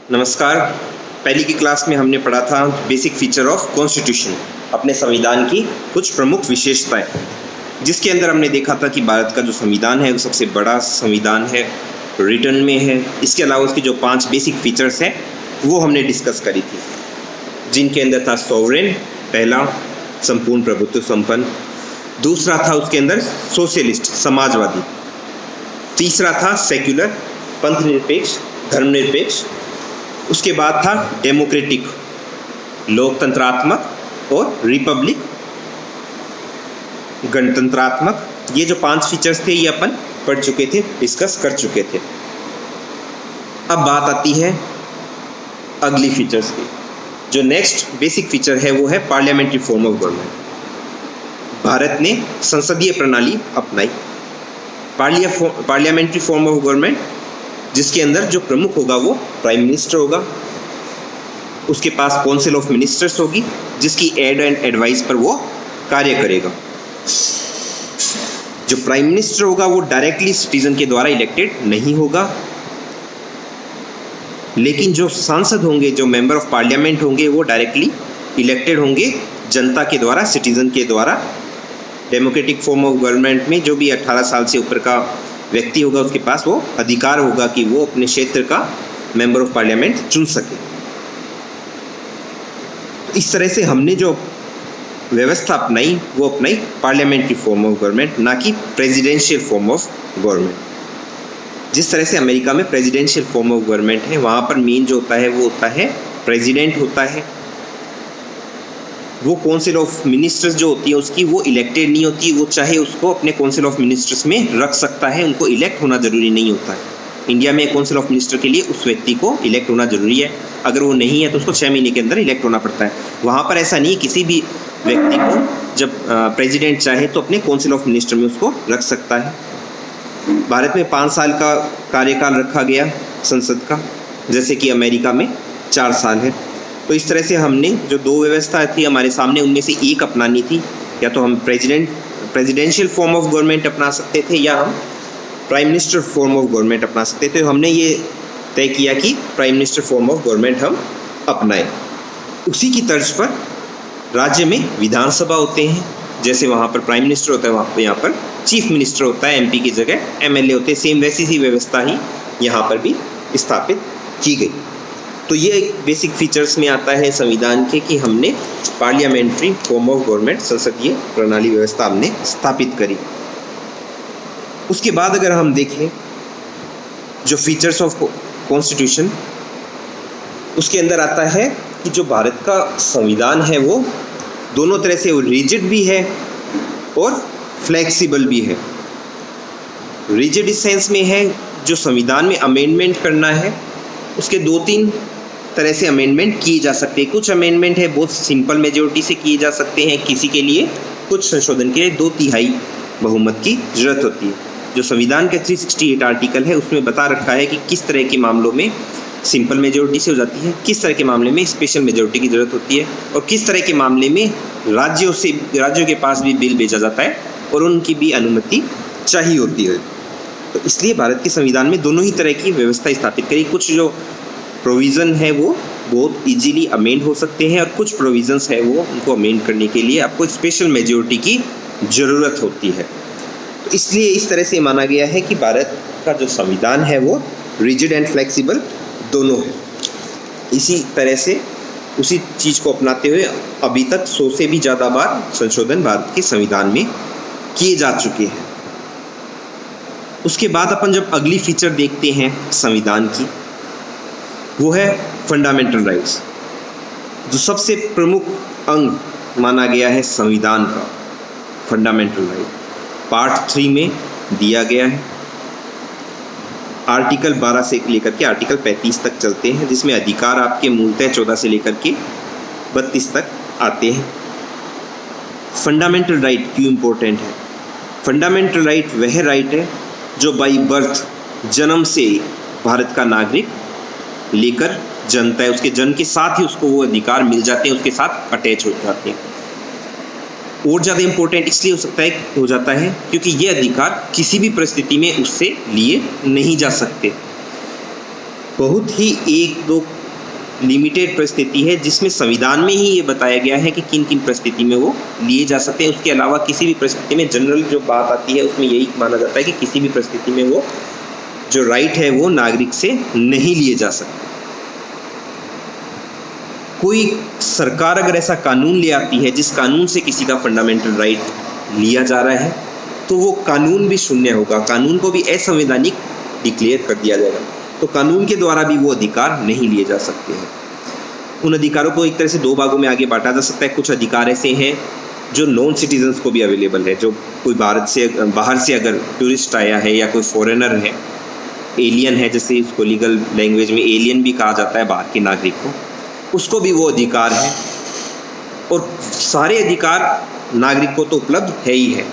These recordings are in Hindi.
नमस्कार। पहली की क्लास में हमने पढ़ा था बेसिक फीचर ऑफ कॉन्स्टिट्यूशन, अपने संविधान की कुछ प्रमुख विशेषताएं, जिसके अंदर हमने देखा था कि भारत का जो संविधान है वो सबसे बड़ा संविधान है, रिटर्न में है। इसके अलावा उसकी जो 5 बेसिक फीचर्स हैं वो हमने डिस्कस करी थी, जिनके अंदर था सॉवरेन, पहला संपूर्ण प्रभुत्व संपन्न, दूसरा था उसके अंदर सोशलिस्ट समाजवादी, तीसरा था सेक्युलर पंथ निरपेक्ष धर्मनिरपेक्ष, उसके बाद था डेमोक्रेटिक लोकतंत्रात्मक और रिपब्लिक गणतंत्रात्मक। ये जो 5 फीचर्स थे ये अपन पढ़ चुके थे, डिस्कस कर चुके थे। अब बात आती है अगली फीचर्स की। जो नेक्स्ट बेसिक फीचर है वो है parliamentary form of government. Bharat ने संसदीय प्रणाली अपनाई, पार्लियामेंट्री फॉर्म ऑफ गवर्नमेंट, जिसके अंदर जो प्रमुख होगा वो प्राइम मिनिस्टर होगा। उसके पास काउंसिल ऑफ मिनिस्टर्स होगी, जिसकी एड एंड एडवाइस पर वो कार्य करेगा। जो प्राइम मिनिस्टर होगा वो डायरेक्टली सिटीजन के द्वारा इलेक्टेड नहीं होगा, लेकिन जो सांसद होंगे, जो मेंबर ऑफ पार्लियामेंट होंगे, वो डायरेक्टली इलेक्टेड होंगे जनता के द्वारा, सिटीजन के द्वारा। डेमोक्रेटिक फॉर्म ऑफ गवर्नमेंट में जो भी 18 साल से ऊपर का व्यक्ति होगा उसके पास वो अधिकार होगा कि वो अपने क्षेत्र का मेंबर ऑफ पार्लियामेंट चुन सके। तो इस तरह से हमने जो व्यवस्था अपनाई वो अपनाई पार्लियामेंट्री फॉर्म ऑफ गवर्नमेंट, ना कि प्रेसिडेंशियल फॉर्म ऑफ गवर्नमेंट। जिस तरह से अमेरिका में प्रेसिडेंशियल फॉर्म ऑफ गवर्नमेंट है, वहाँ पर मेन जो होता है वो होता है प्रेसिडेंट होता है। वो काउंसिल ऑफ मिनिस्टर्स जो होती है उसकी वो इलेक्टेड नहीं होती, वो चाहे उसको अपने काउंसिल ऑफ मिनिस्टर्स में रख सकता है, उनको इलेक्ट होना ज़रूरी नहीं होता है। इंडिया में काउंसिल ऑफ मिनिस्टर के लिए उस व्यक्ति को इलेक्ट होना ज़रूरी है, अगर वो नहीं है तो उसको 6 महीने के अंदर इलेक्ट होना पड़ता है। वहाँ पर ऐसा नहीं, किसी भी व्यक्ति को जब प्रेसिडेंट चाहे तो अपने काउंसिल ऑफ मिनिस्टर में उसको रख सकता है। भारत में 5 साल का कार्यकाल रखा गया संसद का, जैसे कि अमेरिका में 4 साल है। तो इस तरह से हमने जो 2 व्यवस्था थी हमारे सामने, उनमें से एक अपनानी थी। या तो हम प्रेसिडेंशियल फॉर्म ऑफ गवर्नमेंट अपना सकते थे, या हम prime minister form of government अपना सकते थे। हमने ये तय किया कि prime minister form of government हम अपनाएं। उसी की तर्ज पर राज्य में विधानसभा होते हैं, जैसे वहाँ पर प्राइम मिनिस्टर होता है, वहाँ पर यहाँ पर चीफ मिनिस्टर होता है, MP की जगह MLA होते हैं। सेम वैसी सी व्यवस्था ही यहाँ पर भी स्थापित की गई। तो ये एक बेसिक फीचर्स में आता है संविधान के कि हमने पार्लियामेंट्री फॉर्म ऑफ गवर्नमेंट, संसदीय प्रणाली व्यवस्था हमने स्थापित करी। उसके बाद अगर हम देखें जो फीचर्स ऑफ कॉन्स्टिट्यूशन, उसके अंदर आता है कि जो भारत का संविधान है वो दोनों तरह से रिजिड भी है और फ्लेक्सिबल भी है। रिजिड इस सेंस में है जो संविधान में अमेंडमेंट करना है उसके 2-3 तरह से अमेंडमेंट किए जा सकते हैं। कुछ अमेंडमेंट है बहुत सिंपल मेजोरिटी से किए जा सकते हैं, किसी के लिए कुछ संशोधन के लिए 2/3 बहुमत की जरूरत होती है। जो संविधान के 368 आर्टिकल है उसमें बता रखा है कि किस तरह के मामलों में सिंपल मेजोरिटी से हो जाती है, किस तरह के मामले में स्पेशल मेजोरिटी की जरूरत होती है, और किस तरह के मामले में राज्यों के पास भी बिल भेजा जाता है और उनकी भी अनुमति चाहिए होती है। तो इसलिए भारत के संविधान में दोनों ही तरह की व्यवस्था स्थापित करी। कुछ जो प्रोविज़न है वो बहुत इजीली अमेंड हो सकते हैं, और कुछ प्रोविज़न्स है वो उनको अमेंड करने के लिए आपको स्पेशल मेजॉरिटी की ज़रूरत होती है। तो इसलिए इस तरह से माना गया है कि भारत का जो संविधान है वो रिजिड एंड फ्लेक्सिबल दोनों है। इसी तरह से उसी चीज़ को अपनाते हुए अभी तक 100 से भी ज़्यादा बार संशोधन भारत के संविधान में किए जा चुके हैं। उसके बाद अपन जब अगली फीचर देखते हैं संविधान की, वो है फंडामेंटल राइट्स। जो सबसे प्रमुख अंग माना गया है संविधान का, फंडामेंटल राइट, पार्ट 3 में दिया गया है। आर्टिकल 12 से लेकर के आर्टिकल 35 तक चलते हैं, जिसमें अधिकार आपके मूलतः 14 से लेकर के 32 तक आते हैं। फंडामेंटल राइट क्यों इम्पोर्टेंट है? फंडामेंटल राइट वह राइट है जो बाई बर्थ, जन्म से भारत का नागरिक लेकर जन्मता है, उसके जन्म के साथ ही उसको वो अधिकार मिल जाते हैं, उसके साथ अटैच हो जाते हैं। और ज़्यादा इम्पोर्टेंट इसलिए हो जाता है क्योंकि ये अधिकार किसी भी परिस्थिति में उससे लिए नहीं जा सकते। बहुत ही एक दो लिमिटेड परिस्थिति है जिसमें संविधान में ही ये बताया गया है कि किन किन परिस्थिति में वो लिए जा सकते हैं। उसके अलावा किसी भी परिस्थिति में जनरल जो बात आती है उसमें यही माना जाता है कि किसी भी परिस्थिति में वो जो राइट है वो नागरिक से नहीं लिए जा सकते। कोई सरकार अगर ऐसा कानून ले आती है जिस कानून से किसी का फंडामेंटल राइट लिया जा रहा है तो वो कानून भी शून्य होगा, कानून को भी असंवैधानिक डिक्लेयर कर दिया जाएगा। तो कानून के द्वारा भी वो अधिकार नहीं लिए जा सकते हैं। उन अधिकारों को एक तरह से दो भागों में आगे बांटा जा सकता है। कुछ अधिकार ऐसे हैं जो नॉन सिटीजन्स को भी अवेलेबल है, जो कोई बाहर से अगर टूरिस्ट आया है या कोई फॉरेनर है, एलियन है, जैसे इसको लीगल लैंग्वेज में एलियन भी कहा जाता है बाहर के नागरिक को, उसको भी वो अधिकार है। और सारे अधिकार नागरिक को तो उपलब्ध है ही है,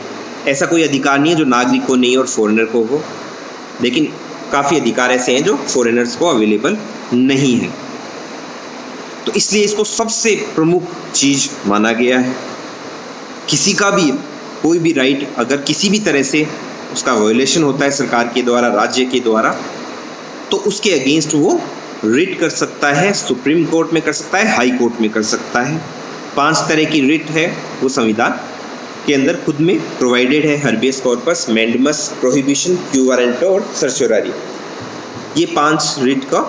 ऐसा कोई अधिकार नहीं है जो नागरिक को नहीं और फॉरेनर को हो, लेकिन काफ़ी अधिकार ऐसे हैं जो फॉरेनर्स को अवेलेबल नहीं है। तो इसलिए इसको सबसे प्रमुख चीज़ माना गया है। किसी का भी कोई भी राइट अगर किसी भी तरह से उसका वायोलेशन होता है सरकार के द्वारा, राज्य के द्वारा, तो उसके अगेंस्ट वो रिट कर सकता है, सुप्रीम कोर्ट में कर सकता है, हाई कोर्ट में कर सकता है। 5 तरह की रिट है वो संविधान के अंदर खुद में प्रोवाइडेड है, habeas corpus, mandamus, prohibition, quo warranto और सर्चोरारी। ये 5 रिट का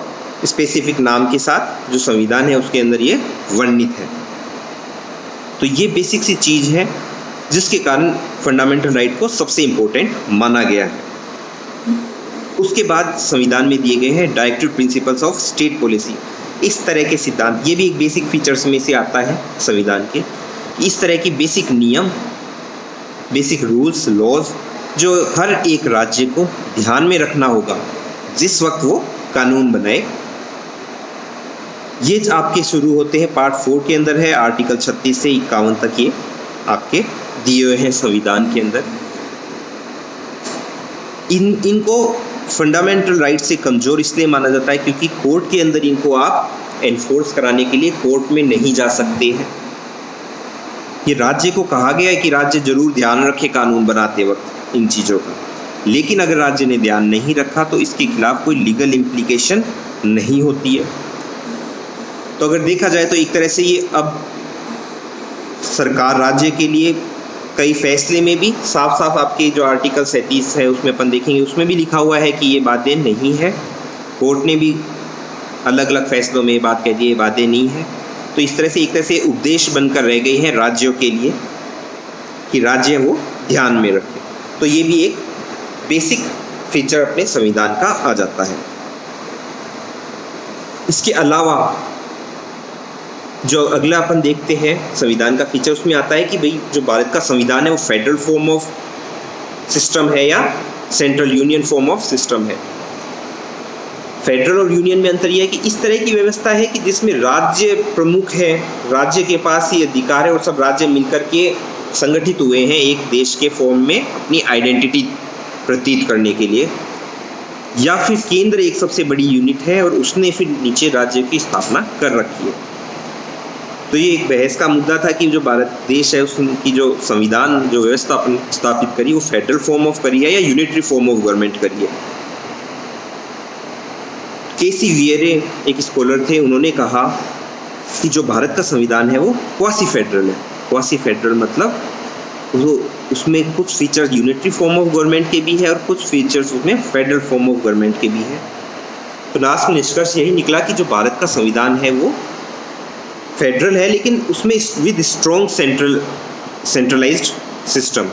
स्पेसिफिक नाम के साथ जो संविधान है उसके अंदर ये वर्णित है। तो ये बेसिक सी चीज़ है जिसके कारण फंडामेंटल राइट को सबसे इम्पोर्टेंट माना गया है। उसके बाद संविधान में दिए गए हैं directive principles of state policy. इस तरह के सिद्धांत, ये भी एक बेसिक फीचर्स में से आता है संविधान के। इस तरह की बेसिक नियम, बेसिक रूल्स, लॉज जो हर एक राज्य को ध्यान में रखना होगा जिस वक्त वो कानून बनाए। ये आपके शुरू होते हैं पार्ट 4 के अंदर है, आर्टिकल 36 से 51 तक ये आपके दिए हुए हैं संविधान के अंदर। इनको फंडामेंटल राइट से कमज़ोर इसलिए माना जाता है क्योंकि कोर्ट के अंदर इनको आप एनफोर्स कराने के लिए कोर्ट में नहीं जा सकते हैं। ये राज्य को कहा गया है कि राज्य जरूर ध्यान रखे कानून बनाते वक्त इन चीज़ों का, लेकिन अगर राज्य ने ध्यान नहीं रखा तो इसके खिलाफ कोई लीगल इम्प्लीकेशन नहीं होती है। तो अगर देखा जाए तो एक तरह से ये अब सरकार राज्य के लिए कई फैसले में भी साफ साफ आपके जो आर्टिकल 37 है उसमें अपन देखेंगे, उसमें भी लिखा हुआ है कि ये बातें नहीं है। कोर्ट ने भी अलग अलग फैसलों में ये बात कह दी, ये बातें नहीं है। तो इस तरह से एक तरह से उपदेश बनकर रह गई हैं राज्यों के लिए कि राज्य वो ध्यान में रखें। तो ये भी एक बेसिक फीचर अपने संविधान का आ जाता है। इसके अलावा जो अगला अपन देखते हैं संविधान का फीचर, उसमें आता है कि भाई जो भारत का संविधान है वो फेडरल फॉर्म ऑफ सिस्टम है या central union form of system है। फेडरल और यूनियन में अंतर यह है कि इस तरह की व्यवस्था है कि जिसमें राज्य प्रमुख है, राज्य के पास ही अधिकार है और सब राज्य मिलकर के संगठित हुए हैं एक देश के फॉर्म में अपनी आइडेंटिटी प्रतीत करने के लिए, या फिर केंद्र एक सबसे बड़ी यूनिट है और उसने फिर नीचे राज्य की स्थापना कर रखी है। तो ये एक बहस का मुद्दा था कि जो भारत देश है उसकी जो संविधान जो व्यवस्था अपन स्थापित करी वो फेडरल फॉर्म ऑफ करी है या यूनिटरी फॉर्म ऑफ गवर्नमेंट करी है। केसी वियरे एक स्कॉलर थे, उन्होंने कहा कि जो भारत का संविधान है वो क्वासी फेडरल है। क्वासी फेडरल मतलब वो उसमें कुछ features unitary form of government के भी है और कुछ फीचर्स उसमें फेडरल फॉर्म ऑफ गवर्नमेंट के भी है। तो लास्ट में निष्कर्ष यही निकला कि जो भारत का संविधान है वो फेडरल है, लेकिन उसमें with strong centralised system.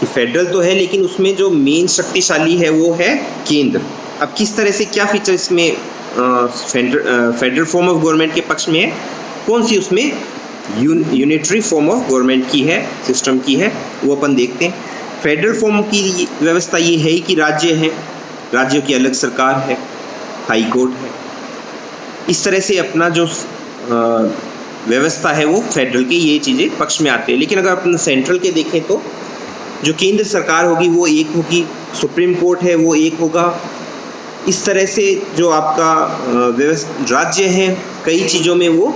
Federal तो है लेकिन उसमें जो मेन शक्तिशाली है वो है केंद्र। अब किस तरह से क्या फीचर इसमें फेडरल फॉर्म ऑफ गवर्नमेंट के पक्ष में है, कौन सी उसमें यूनिटरी फॉर्म ऑफ गवर्नमेंट की है, सिस्टम की है, वो अपन देखते हैं। फेडरल फॉर्म की व्यवस्था ये है कि राज्य हैं, राज्यों की अलग सरकार है, हाई कोर्ट है। इस तरह से अपना जो व्यवस्था है वो फेडरल के ये चीज़ें पक्ष में आती है। लेकिन अगर अपन सेंट्रल के देखें तो जो केंद्र सरकार होगी वो एक होगी, सुप्रीम कोर्ट है वो एक होगा। इस तरह से जो आपका राज्य हैं कई चीज़ों में वो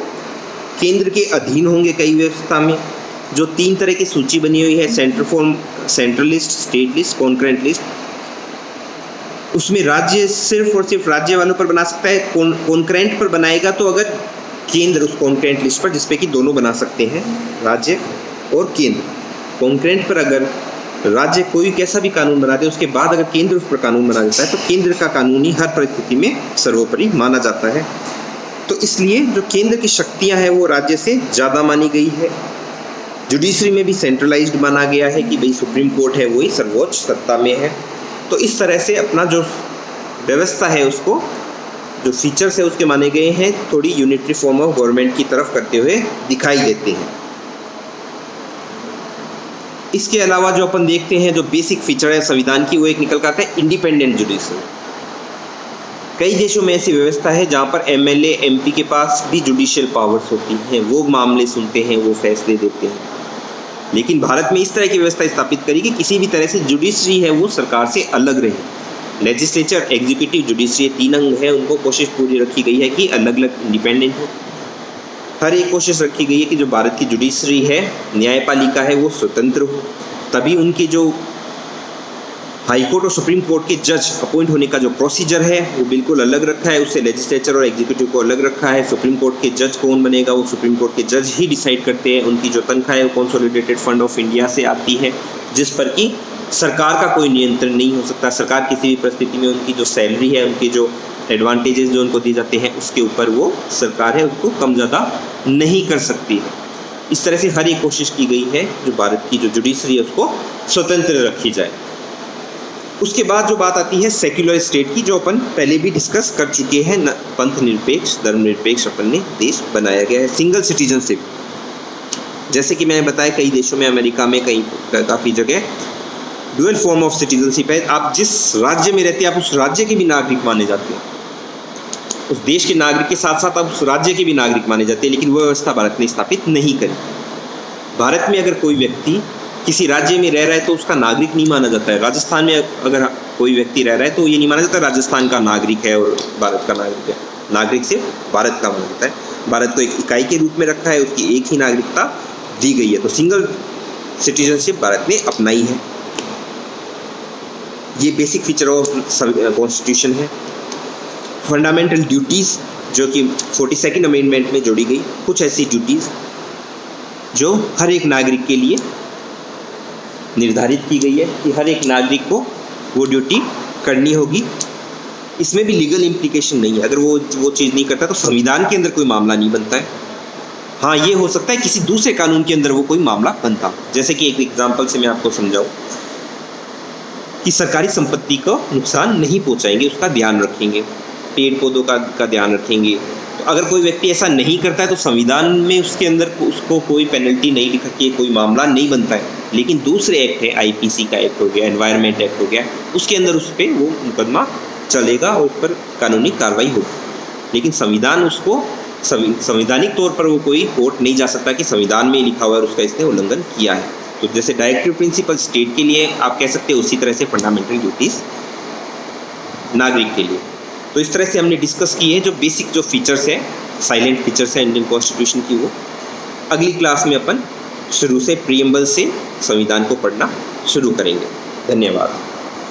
केंद्र के अधीन होंगे, कई व्यवस्था में। जो 3 तरह की सूची बनी हुई है, central list, state list, concurrent list. उसमें राज्य सिर्फ और सिर्फ राज्य वालों पर बना सकता है, कॉन्करेंट पर बनाएगा तो अगर केंद्र उस कॉन्करेंट लिस्ट पर, जिसपे कि दोनों बना सकते हैं, राज्य और केंद्र। कॉन्करेंट पर अगर राज्य कोई कैसा भी कानून बना दे, उसके बाद अगर केंद्र उस पर कानून बना देता है तो केंद्र का कानून ही हर परिस्थिति में सर्वोपरि माना जाता है। तो इसलिए जो केंद्र की शक्तियां हैं वो राज्य से ज़्यादा मानी गई है। जुडिशरी में भी सेंट्रलाइज्ड माना गया है कि भाई सुप्रीम कोर्ट है वही सर्वोच्च सत्ता में है। तो इस तरह से अपना जो व्यवस्था है उसको, जो फीचर्स है उसके माने गए हैं, थोड़ी यूनिटरी फॉर्म ऑफ गवर्नमेंट की तरफ करते हुए दिखाई देते हैं। इसके अलावा जो अपन देखते हैं जो बेसिक फीचर है संविधान की, वो एक निकल कर आता है इंडिपेंडेंट जुडिशरी। कई देशों में ऐसी व्यवस्था है जहाँ पर एमएलए एमपी के पास भी जुडिशियल पावर्स होती हैं, वो मामले सुनते हैं, वो फैसले देते हैं। लेकिन भारत में इस तरह की व्यवस्था स्थापित करी कि किसी भी तरह से जुडिशरी है वो सरकार से अलग रहे। लेजिस्लेचर, एग्जीक्यूटिव, जुडिशरी, 3 अंग है, उनको कोशिश पूरी रखी गई है कि अलग अलग इंडिपेंडेंट हो। हर एक कोशिश रखी गई है कि जो भारत की जुडिशरी है, न्यायपालिका है, वो स्वतंत्र हो। तभी उनके जो हाई कोर्ट और सुप्रीम कोर्ट के जज अपॉइंट होने का जो प्रोसीजर है वो बिल्कुल अलग रखा है, उससे लेजिस्लेचर और एग्जीक्यूटिव को अलग रखा है। सुप्रीम कोर्ट के जज कौन बनेगा वो सुप्रीम कोर्ट के जज ही डिसाइड करते हैं। उनकी जो तनख्वाह है वो कंसोलिडेटेड फंड ऑफ इंडिया से आती है, जिस पर कि सरकार का कोई नियंत्रण नहीं हो सकता। सरकार किसी भी परिस्थिति में उनकी जो सैलरी है, उनकी जो एडवांटेजेस जो उनको दिए जाते हैं, उसके ऊपर वो सरकार है उसको कम ज़्यादा नहीं कर सकती है। इस तरह से हर एक कोशिश की गई है जो भारत की जो जुडिशरी है उसको स्वतंत्र रखी जाए। उसके बाद जो बात आती है सेक्युलर स्टेट की, जो अपन पहले भी डिस्कस कर चुके हैं। पंथ निरपेक्ष, धर्मनिरपेक्ष अपन ने देश बनाया गया है। सिंगल सिटीजनशिप, जैसे कि मैंने बताया कई देशों में, अमेरिका में कई काफ़ी जगह डुअल फॉर्म ऑफ सिटीजनशिप है। आप जिस राज्य में रहते हैं आप उस राज्य के भी नागरिक माने जाते हैं, उस देश के नागरिक के साथ साथ आप उस राज्य के भी नागरिक माने जाते हैं। लेकिन वो व्यवस्था भारत ने स्थापित नहीं करी। भारत में अगर कोई व्यक्ति किसी राज्य में रह रहा है तो उसका नागरिक नहीं माना जाता है। राजस्थान में अगर कोई व्यक्ति रह रहा है तो ये नहीं माना जाता राजस्थान का नागरिक है और भारत का नागरिक है। नागरिक सिर्फ भारत का माना जाता है। भारत को एक इकाई के रूप में रखा है, उसकी एक ही नागरिकता दी गई है। तो सिंगल सिटीजनशिप भारत ने अपनाई है। ये बेसिक फीचर ऑफ कॉन्स्टिट्यूशन है। फंडामेंटल ड्यूटीज़ जो कि 42nd अमेंडमेंट में जोड़ी गई, कुछ ऐसी ड्यूटीज़ जो हर एक नागरिक के लिए निर्धारित की गई है कि हर एक नागरिक को वो ड्यूटी करनी होगी। इसमें भी लीगल इम्प्लीकेशन नहीं है। अगर वो चीज़ नहीं करता तो संविधान के अंदर कोई मामला नहीं बनता है। हाँ, ये हो सकता है किसी दूसरे कानून के अंदर वो कोई मामला बनता। जैसे कि एक एग्जांपल से मैं आपको समझाऊँ कि सरकारी संपत्ति को नुकसान नहीं पहुँचाएंगे, उसका ध्यान रखेंगे, पेड़ पौधों का ध्यान रखेंगे। तो अगर कोई व्यक्ति ऐसा नहीं करता है तो संविधान में उसके अंदर उसको कोई पेनल्टी नहीं लिखती है, कोई मामला नहीं बनता है। लेकिन दूसरे एक्ट है, आईपीसी का एक्ट हो गया, एनवायरनमेंट एक्ट हो गया, उसके अंदर उस पर वो मुकदमा चलेगा और उस पर कानूनी कार्रवाई होगी। लेकिन संविधान उसको संवैधानिक तौर पर वो कोई कोर्ट नहीं जा सकता कि संविधान में लिखा हुआ है उसका इसने उल्लंघन किया है। तो जैसे डायरेक्टिव प्रिंसिपल स्टेट के लिए आप कह सकते हैं, उसी तरह से फंडामेंटल ड्यूटीज़ नागरिक के लिए। तो इस तरह से हमने डिस्कस की है जो बेसिक जो फीचर्स है, साइलेंट फीचर्स है इंडियन कॉन्स्टिट्यूशन की। वो अगली क्लास में अपन शुरू से प्रीएम्बल से संविधान को पढ़ना शुरू करेंगे। धन्यवाद।